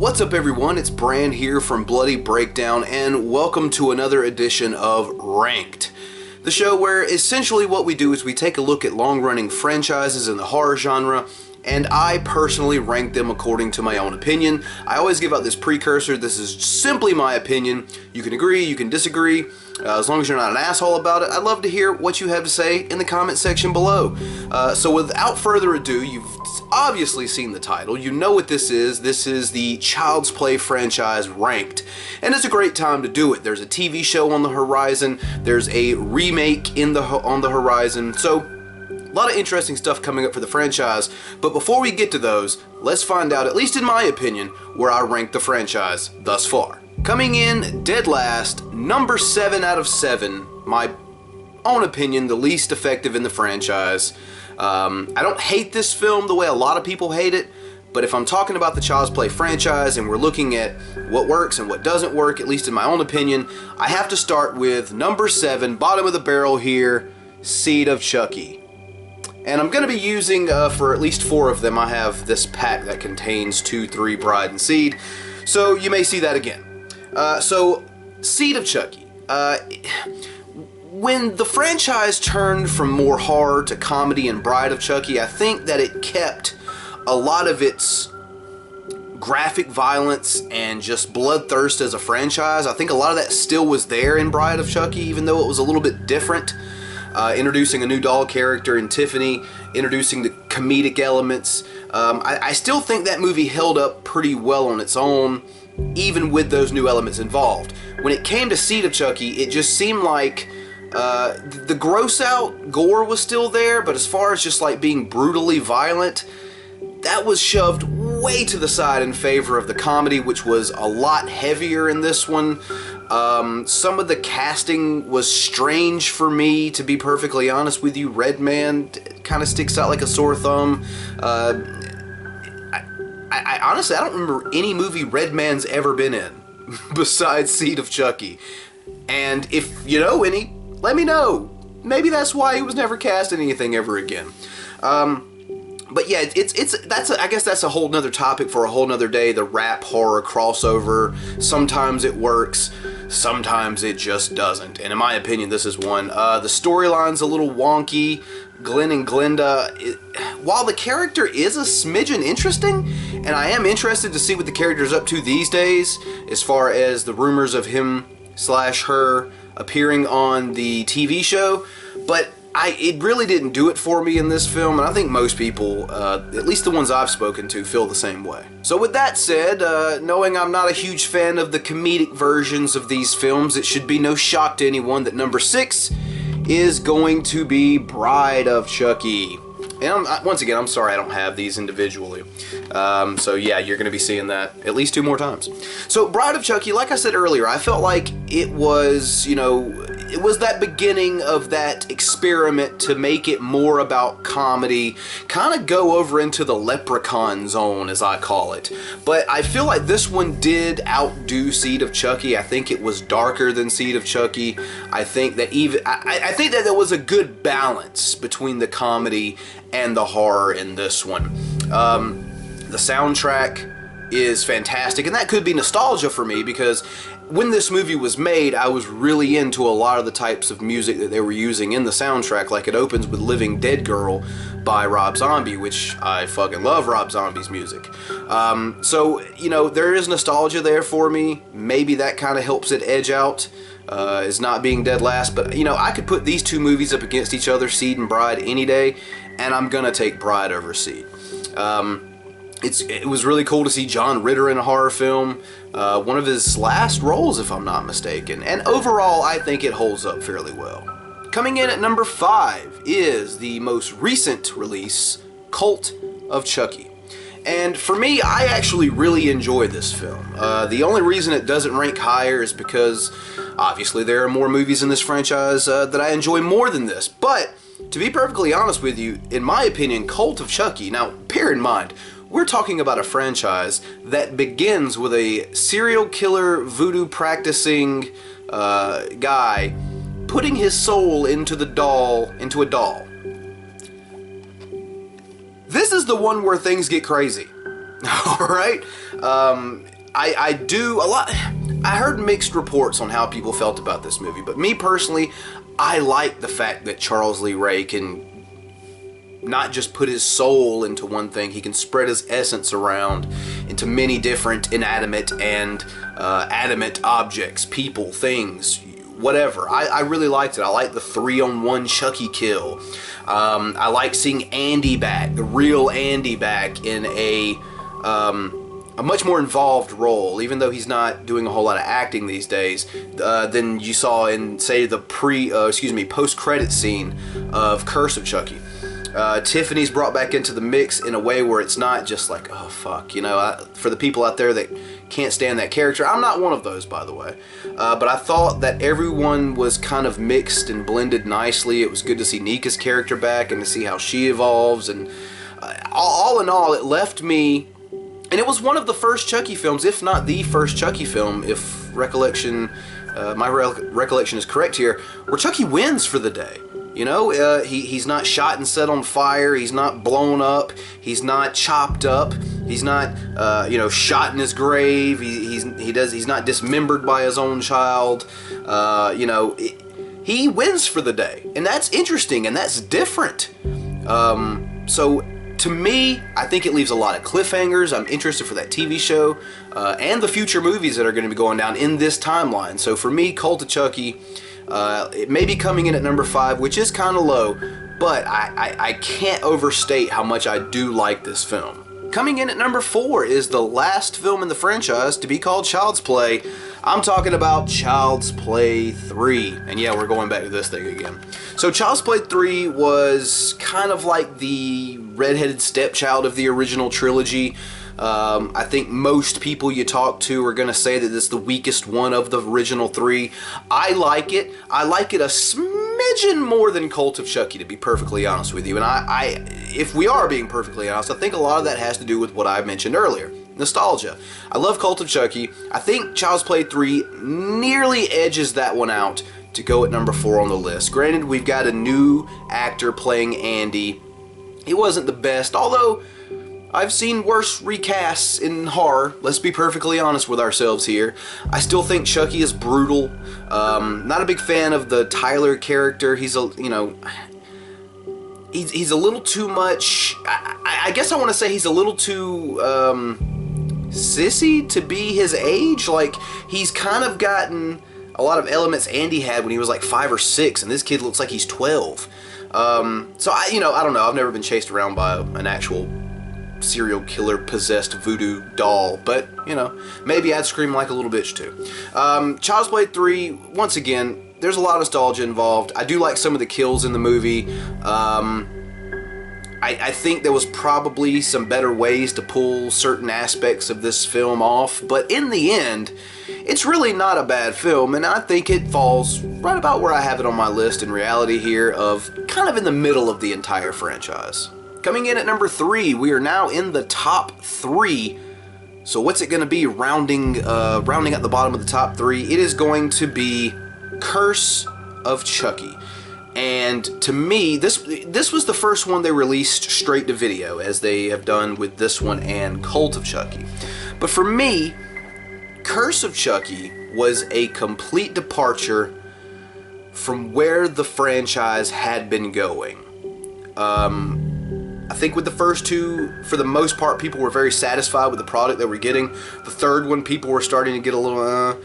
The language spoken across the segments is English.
What's up everyone, it's Brand here from Bloody Breakdown and welcome to another edition of Ranked. The show where essentially what we do is we take a look at long-running franchises in the horror genre and I personally rank them according to my own opinion. I always give out this precursor, this is simply my opinion. You can agree, you can disagree, as long as you're not an asshole about it. I'd love to hear what you have to say in the comment section below. So without further ado, you've obviously seen the title, you know what this is. This is the Child's Play franchise Ranked, and it's a great time to do it. There's a TV show on the horizon, there's a remake on the horizon, so a lot of interesting stuff coming up for the franchise, but before we get to those, let's find out, at least in my opinion, where I rank the franchise thus far. Coming in dead last, number 7 out of 7, my own opinion, the least effective in the franchise. I don't hate this film the way a lot of people hate it, but if I'm talking about the Child's Play franchise and we're looking at what works and what doesn't work, at least in my own opinion, I have to start with number 7, bottom of the barrel here, Seed of Chucky. And I'm going to be using, for at least 4 of them, I have this pack that contains 2, 3, Bride, and Seed. So you may see that again. So, Seed of Chucky. When the franchise turned from more horror to comedy and Bride of Chucky, I think that it kept a lot of its graphic violence and just bloodthirst as a franchise. I think a lot of that still was there in Bride of Chucky, even though it was a little bit different. Introducing a new doll character in Tiffany, introducing the comedic elements. I still think that movie held up pretty well on its own, even with those new elements involved. When it came to Seed of Chucky, it just seemed like the gross out gore was still there, but as far as just like being brutally violent, that was shoved way to the side in favor of the comedy, which was a lot heavier in this one. Some of the casting was strange for me, to be perfectly honest with you. Redman kind of sticks out like a sore thumb. I honestly, I don't remember any movie Redman's ever been in besides Seed of Chucky. And if you know any, let me know. Maybe that's why he was never cast in anything ever again. But yeah, I guess that's a whole nother topic for a whole nother day, the rap horror crossover. Sometimes it works, sometimes it just doesn't. And in my opinion, this is one. The storyline's a little wonky. Glenn and Glenda, while the character is a smidgen interesting, and I am interested to see what the character's up to these days, as far as the rumors of him/her appearing on the TV show, but it really didn't do it for me in this film, and I think most people, at least the ones I've spoken to, feel the same way. So with that said, knowing I'm not a huge fan of the comedic versions of these films, it should be no shock to anyone that number 6 is going to be Bride of Chucky. And once again, I'm sorry I don't have these individually. So yeah, you're going to be seeing that at least 2 more times. So Bride of Chucky, like I said earlier, I felt like it was, you know, it was that beginning of that experiment to make it more about comedy, kind of go over into the Leprechaun zone, as I call it. But I feel like this one did outdo Seed of Chucky. I think it was darker than Seed of Chucky. I think that I think that there was a good balance between the comedy and the horror in this one. The soundtrack is fantastic, and that could be nostalgia for me because when this movie was made, I was really into a lot of the types of music that they were using in the soundtrack. Like, it opens with Living Dead Girl by Rob Zombie, which I fucking love Rob Zombie's music. So, you know, there is nostalgia there for me. Maybe that kind of helps it edge out, as not being dead last. But, you know, I could put these 2 movies up against each other, Seed and Bride, any day, and I'm gonna take Bride over Seed. It was really cool to see John Ritter in a horror film, one of his last roles if I'm not mistaken, and overall I think it holds up fairly well. Coming in at number 5 is the most recent release, Cult of Chucky. And for me, I actually really enjoyed this film. The only reason it doesn't rank higher is because obviously there are more movies in this franchise that I enjoy more than this, but to be perfectly honest with you, in my opinion, Cult of Chucky, now bear in mind, we're talking about a franchise that begins with a serial killer voodoo practicing guy putting his soul into a doll. This is the one where things get crazy. Alright? I do a lot. I heard mixed reports on how people felt about this movie, but me personally, I like the fact that Charles Lee Ray can not just put his soul into one thing, he can spread his essence around into many different inanimate and adamant objects, people, things, whatever. I really liked it. I like the 3-on-1 Chucky kill. I like seeing Andy back, the real Andy back in a much more involved role, even though he's not doing a whole lot of acting these days, than you saw in, say, the post-credit scene of Curse of Chucky. Tiffany's brought back into the mix in a way where it's not just like, oh fuck, you know, for the people out there that can't stand that character, I'm not one of those, by the way, but I thought that everyone was kind of mixed and blended nicely. It was good to see Nika's character back and to see how she evolves, and all in all, it left me, and it was one of the first Chucky films, if not the first Chucky film, if my recollection is correct here, where Chucky wins for the day. You know, he's not shot and set on fire. He's not blown up. He's not chopped up. He's not, shot in his grave. He's not dismembered by his own child. He wins for the day, and that's interesting and that's different. So to me, I think it leaves a lot of cliffhangers. I'm interested for that TV show and the future movies that are going to be going down in this timeline. So for me, Cult of Chucky. It may be coming in at number 5, which is kind of low, but I can't overstate how much I do like this film. Coming in at number 4 is the last film in the franchise to be called Child's Play. I'm talking about Child's Play 3. And yeah, we're going back to this thing again. So Child's Play 3 was kind of like the redheaded stepchild of the original trilogy. I think most people you talk to are going to say that it's the weakest one of the original 3. I like it. I like it a smidgen more than Cult of Chucky, to be perfectly honest with you. And if we are being perfectly honest, I think a lot of that has to do with what I mentioned earlier. Nostalgia. I love Cult of Chucky. I think Child's Play 3 nearly edges that one out to go at number 4 on the list. Granted, we've got a new actor playing Andy. He wasn't the best, although I've seen worse recasts in horror. Let's be perfectly honest with ourselves here. I still think Chucky is brutal. Not a big fan of the Tyler character. He's a little too much. I guess I want to say he's a little too sissy to be his age. Like, he's kind of gotten a lot of elements Andy had when he was like 5 or 6, and this kid looks like he's 12. So I don't know. I've never been chased around by an actual serial killer possessed voodoo doll, but maybe I'd scream like a little bitch too. Child's Play 3, once again, there's a lot of nostalgia involved. I do like some of the kills in the movie. I think there was probably some better ways to pull certain aspects of this film off, but in the end, it's really not a bad film, and I think it falls right about where I have it on my list in reality here, of kind of in the middle of the entire franchise. Coming in at number 3, we are now in the top 3. So what's it going to be rounding at the bottom of the top 3? It is going to be Curse of Chucky. And to me, this was the first one they released straight to video, as they have done with this one and Cult of Chucky. But for me, Curse of Chucky was a complete departure from where the franchise had been going. I think with the first 2, for the most part, people were very satisfied with the product they were getting. The third one, people were starting to get a little,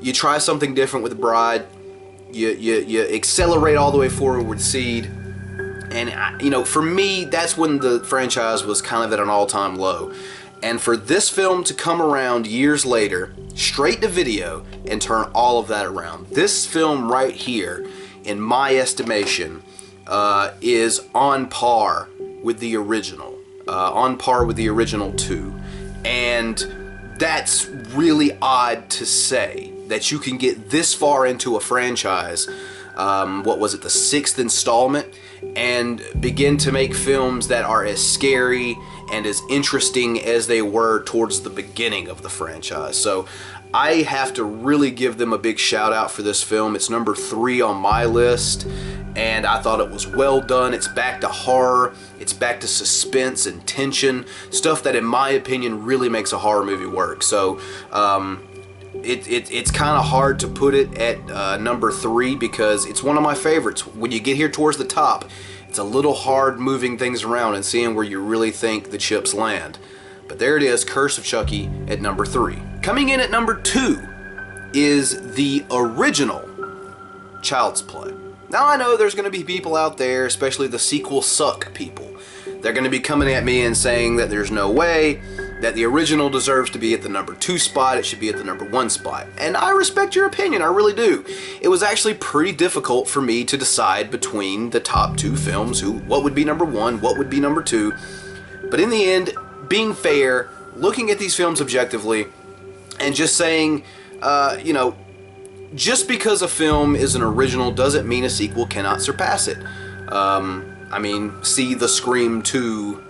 you try something different with Bride, you accelerate all the way forward with Seed, and for me, that's when the franchise was kind of at an all-time low. And for this film to come around years later, straight to video, and turn all of that around, this film right here, in my estimation, is on par with the original, on par with the original 2, and that's really odd to say, that you can get this far into a franchise, what was it, the 6th installment, and begin to make films that are as scary and as interesting as they were towards the beginning of the franchise. So I have to really give them a big shout out for this film. It's number 3 on my list, and I thought it was well done. It's back to horror, it's back to suspense and tension, stuff that in my opinion really makes a horror movie work. So it's kind of hard to put it at number 3 because it's one of my favorites. When you get here towards the top, it's a little hard moving things around and seeing where you really think the chips land. But there it is, Curse of Chucky at number 3. Coming in at number 2 is the original Child's Play. Now I know there's going to be people out there, especially the sequel suck people. They're going to be coming at me and saying that there's no way that the original deserves to be at the number 2 spot, it should be at the number 1 spot. And I respect your opinion, I really do. It was actually pretty difficult for me to decide between the top 2 films, what would be number 1, what would be number 2. But in the end, being fair, looking at these films objectively, and just saying, you know, just because a film is an original doesn't mean a sequel cannot surpass it. I mean, see the Scream 2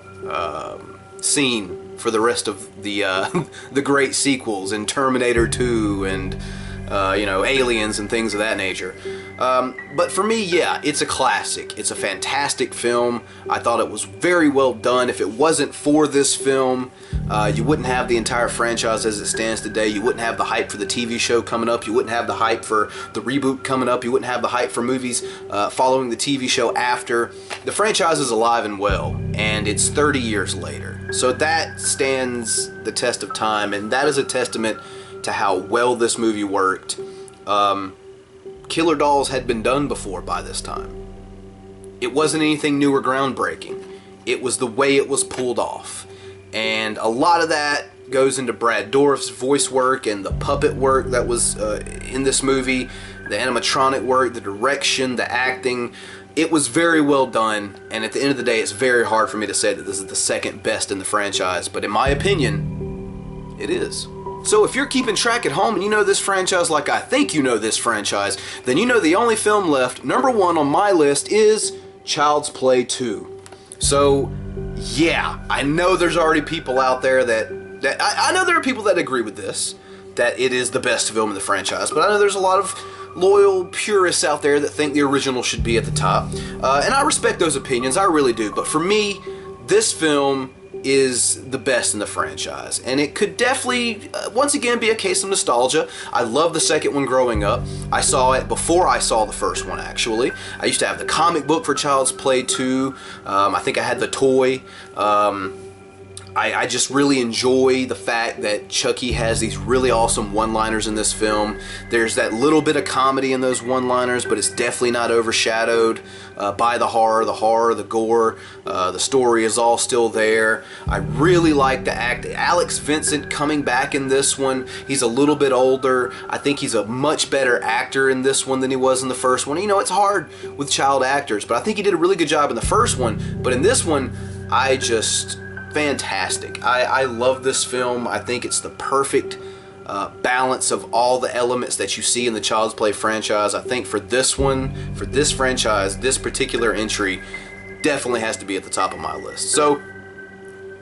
scene for the rest of the the great sequels, and Terminator 2 and you know, Aliens and things of that nature. But for me, yeah, it's a classic. It's a fantastic film. I thought it was very well done. If it wasn't for this film, you wouldn't have the entire franchise as it stands today. You wouldn't have the hype for the TV show coming up. You wouldn't have the hype for the reboot coming up. You wouldn't have the hype for movies following the TV show after. The franchise is alive and well, and it's 30 years later. So that stands the test of time, and that is a testament to how well this movie worked. Killer Dolls had been done before by this time. It wasn't anything new or groundbreaking. It was the way it was pulled off. And a lot of that goes into Brad Dourif's voice work and the puppet work that was in this movie, the animatronic work, the direction, the acting. It was very well done, and at the end of the day, it's very hard for me to say that this is the second best in the franchise, but in my opinion, it is. So if you're keeping track at home and you know this franchise like I think you know this franchise, then you know the only film left, number 1 on my list, is Child's Play 2. So yeah, I know there's already people out there that I know there are people that agree with this, that it is the best film in the franchise, but I know there's a lot of loyal purists out there that think the original should be at the top. And I respect those opinions, I really do, but for me, this film is the best in the franchise, and it could definitely once again be a case of nostalgia. I love the second one growing up. I saw it before I saw the first one, actually. I used to have the comic book for Child's Play 2. I think I had the toy. I just really enjoy the fact that Chucky has these really awesome one-liners in this film. There's that little bit of comedy in those one-liners, but it's definitely not overshadowed by the horror, the gore. The story is all still there. I really like the act. Alex Vincent coming back in this one. He's a little bit older. I think he's a much better actor in this one than he was in the first one. You know, it's hard with child actors, but I think he did a really good job in the first one. But in this one, fantastic. I love this film. I think it's the perfect balance of all the elements that you see in the Child's Play franchise. I think for this one, for this franchise, this particular entry definitely has to be at the top of my list. So,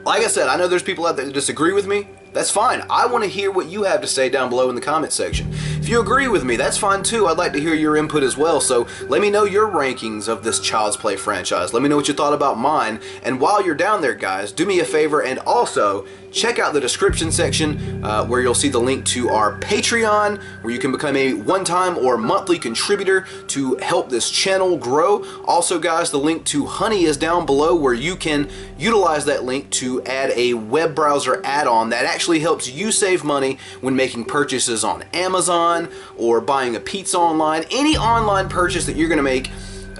like I said, I know there's people out there that disagree with me. That's fine. I want to hear what you have to say down below in the comment section. If you agree with me, that's fine too. I'd like to hear your input as well. So let me know your rankings of this Child's Play franchise. Let me know what you thought about mine. And while you're down there, guys, do me a favor and also check out the description section where you'll see the link to our Patreon, where you can become a one-time or monthly contributor to help this channel grow. Also, guys, the link to Honey is down below, where you can utilize that link to add a web browser add-on that actually helps you save money when making purchases on Amazon or buying a pizza online. Any online purchase that you're going to make,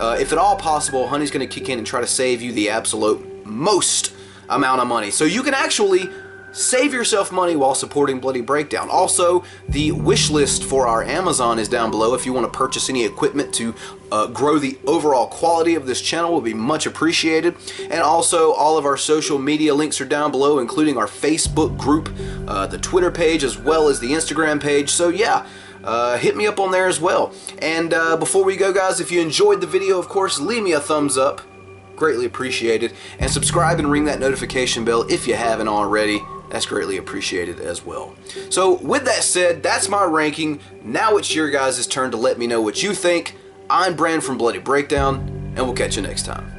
if at all possible, Honey's going to kick in and try to save you the absolute most amount of money. So you can actually save yourself money while supporting Bloody Breakdown. Also, the wish list for our Amazon is down below. If you want to purchase any equipment to grow the overall quality of this channel, will be much appreciated. And also, all of our social media links are down below, including our Facebook group, the Twitter page, as well as the Instagram page. So yeah, hit me up on there as well. And before we go, guys, if you enjoyed the video, of course, leave me a thumbs up. Greatly appreciated. And subscribe and ring that notification bell if you haven't already. that's greatly appreciated as well. So with that said, that's my ranking. Now it's your guys' turn to let me know what you think. I'm Brand from Bloody Breakdown, and we'll catch you next time.